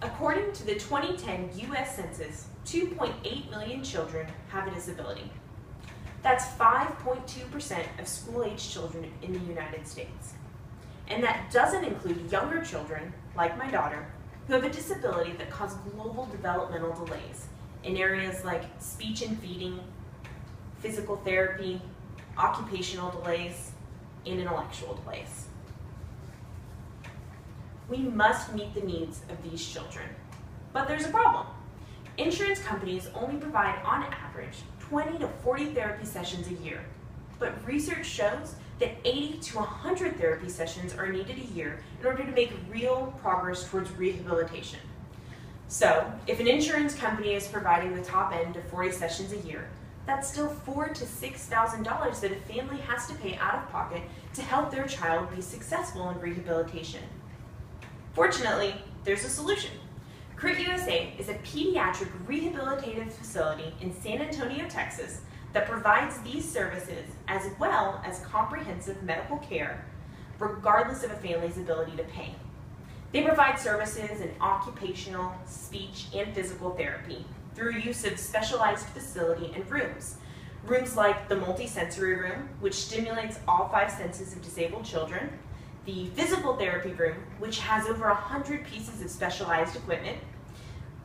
According to the 2010 U.S. Census, 2.8 million children have a disability. That's 5.2% of school-age children in the United States. And that doesn't include younger children, like my daughter, who have a disability that causes global developmental delays in areas like speech and feeding, physical therapy, occupational delays, and intellectual delays. We must meet the needs of these children. But there's a problem. Insurance companies only provide, on average, 20 to 40 therapy sessions a year. But research shows that 80 to 100 therapy sessions are needed a year in order to make real progress towards rehabilitation. So, if an insurance company is providing the top end of 40 sessions a year, that's still $4,000 to $6,000 that a family has to pay out of pocket to help their child be successful in rehabilitation. Fortunately, there's a solution. CRIT USA is a pediatric rehabilitative facility in San Antonio, Texas that provides these services as well as comprehensive medical care regardless of a family's ability to pay. They provide services in occupational, speech, and physical therapy through use of specialized facility and rooms. Rooms like the multisensory room, which stimulates all 5 senses of disabled children, the physical therapy room, which has over 100 pieces of specialized equipment,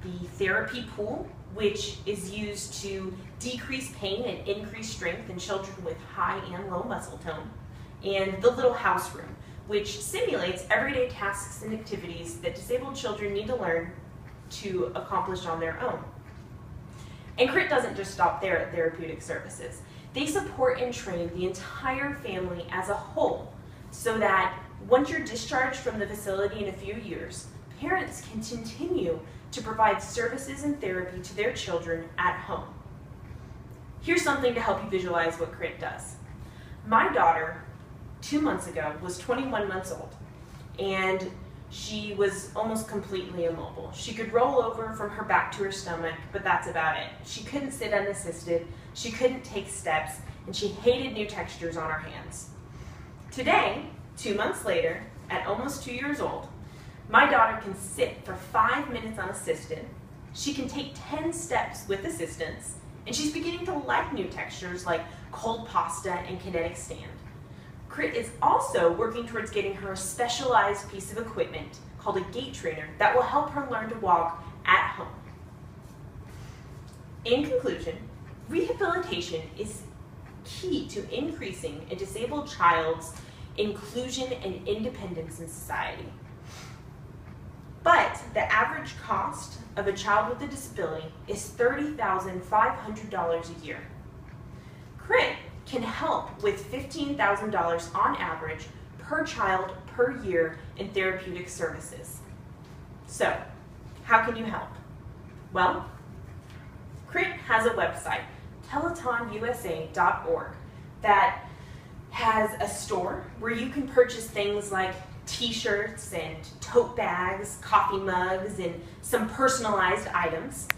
the therapy pool, which is used to decrease pain and increase strength in children with high and low muscle tone, and the little house room, which simulates everyday tasks and activities that disabled children need to learn to accomplish on their own. And CRIT doesn't just stop there at therapeutic services. They support and train the entire family as a whole so that once you're discharged from the facility in a few years, parents can continue to provide services and therapy to their children at home. Here's something to help you visualize what CRIT does. My daughter, 2 months ago, was 21 months old, and she was almost completely immobile. She could roll over from her back to her stomach, but that's about it. She couldn't sit unassisted, she couldn't take steps, and she hated new textures on her hands. Today, 2 months later, at almost 2 years old, my daughter can sit for 5 minutes unassisted, she can take 10 steps with assistance, and she's beginning to like new textures like cold pasta and kinetic stand. CRIT is also working towards getting her a specialized piece of equipment called a gait trainer that will help her learn to walk at home. In conclusion, rehabilitation is key to increasing a disabled child's inclusion and independence in society. But the average cost of a child with a disability is $30,500 a year. CRIT can help with $15,000 on average per child per year in therapeutic services. So, how can you help? Well, CRIT has a website, teletonusa.org, that has a store where you can purchase things like t-shirts and tote bags, coffee mugs, and some personalized items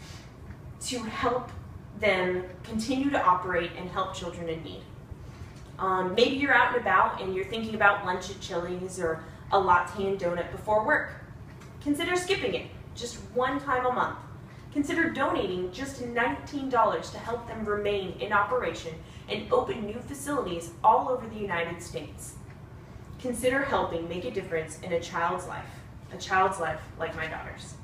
to help them continue to operate and help children in need. Maybe you're out and about and you're thinking about lunch at Chili's or a latte and donut before work. Consider skipping it just one time a month. Consider donating just $19 to help them remain in operation and open new facilities all over the United States. Consider helping make a difference in a child's life like my daughter's.